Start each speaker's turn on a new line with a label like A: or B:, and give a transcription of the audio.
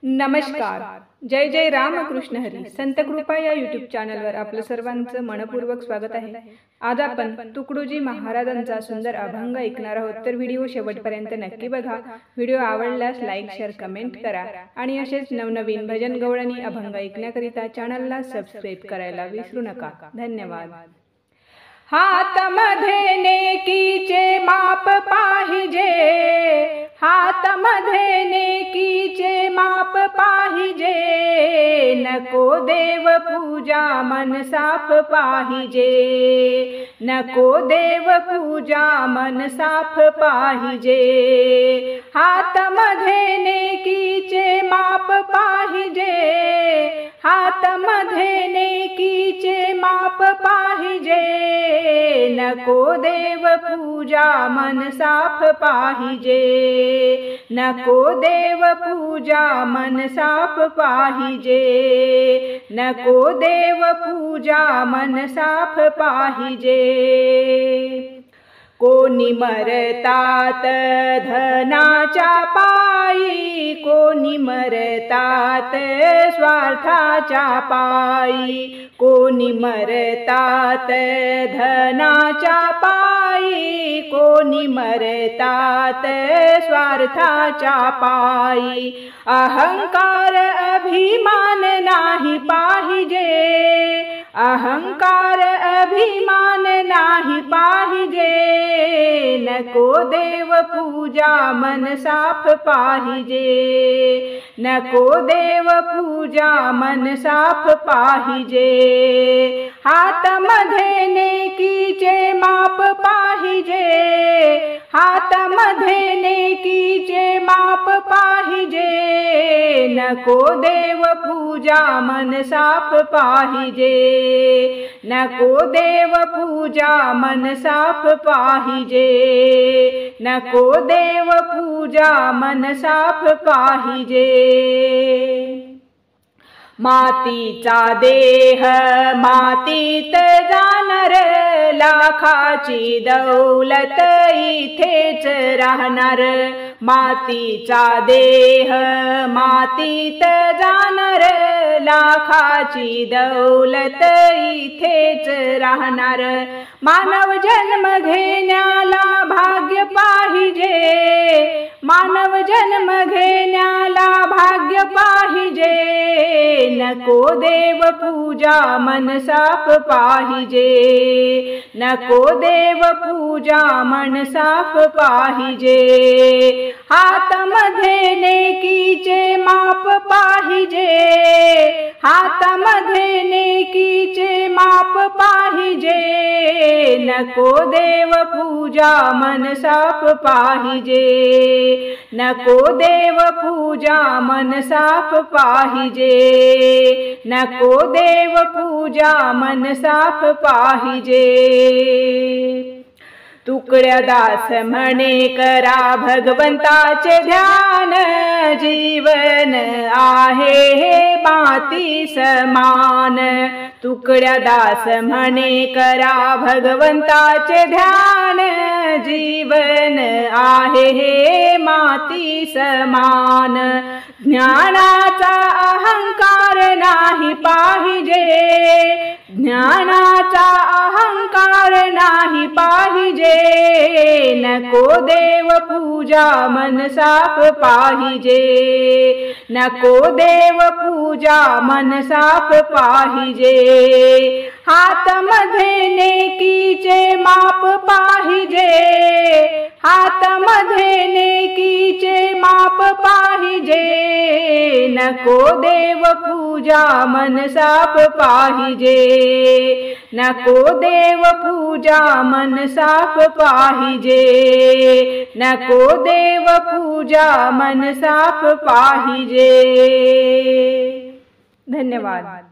A: नमस्कार. जय जय रामकृष्ण हरी. संत कृपा या यूट्यूब चॅनलवर आपलं सर्वांचं मनपूर्वक स्वागत आहे. आज आपण तुकडोजी महाराजांचा सुंदर अभंग ऐकणार आहोत, तर व्हिडिओ शेवटपर्यंत नक्की बघा. व्हिडिओ आवडल्यास लाईक, शेअर, कमेंट करा आणि असेच नवनवीन भजन गवळणी अभंग ऐकण्याकरिता चॅनलला सबस्क्राईब करायला विसरू नका. धन्यवाद. हातामध्ये नेकीचे माप पाहिजे, हातामध्ये नेकीचे माप पाहिजे, नको देव पूजा मन साफ पाहिजे, नको देव पूजा मन साफ पाहिजे. हातामध्ये नेकीचे माप पाहिजे, हातामध्ये नेकीचे माप पाहिजे, नको देव पूजा मन साफ पाहिजे, नको देव पूजा मन साफ पाहिजे, नको देव पूजा मन साफ पाहिजे. कोणी मरतात धनाच्या पायी, कोणी मरतात स्वार्थाच्या पायी, कोणी मरतात धनाच्या पायी, कोणी मरतात स्वार्थाच्या पायी. अहंकार अभिमान नाही पाहिजे, अहंकार अभिमान नाही पाहिजे, नको देव पूजा मन साफ पाहिजे, नको देव पूजा मन साफ पाहिजे. हातामध्ये नेकीचे माप पाहिजे, हातामध्ये नेकीचे माप पाहिजे, नको देव पूजा मन साफ पाहिजे, नको देव पूजा मन साफ पाहिजे, नको देव पूजा मन साफ पाहिजे. मातीचा देह मातीत जाणार, लाखाची दौलत इथेच राहणार. मातीचा देह मातीत जाणार, लाखाची दौलत इथेच राहणार. मानव जन्म घेण्याला भाग्य पाहिजे, मानव जन्म घेण्याला भाग्य पाहिजे, नको देव पूजा मन साफ पाहिजे, नको देव पूजा मन साफ पाहिजे. हातामध्ये नेकीचे माप पाहिजे, हातामध्ये नेकीचे माप पाहिजे, नको देव पूजा मन साफ पाहिजे, नको देव पूजा मन साफ पाहिजे, नको देव पूजा मन साफ पाहिजे. तुकड्या दास म्हणे करा भगवंताचे ध्यान, जीवन आहे हे माती समान. तुकड्या दास म्हणे करा भगवंताचे ध्यान, जीवन आहे हे माती समान. ज्ञानाचा अहंकार नाही पाहिजे, ज्ञानाचा अहंकार नाही पाहिजे, नको देव पूजा मन साफ पाहिजे, नको देव पूजा मन साफ पाहिजे. हातामध्ये नेकीचे माप पाहिजे, हातामध्ये नेकीचे माप पाहिजे, नको देव पूजा मन साफ पाहिजे, नको देव पूजा मन साफ पाहिजे, नको देव पूजा मन साफ पाहिजे. धन्यवाद.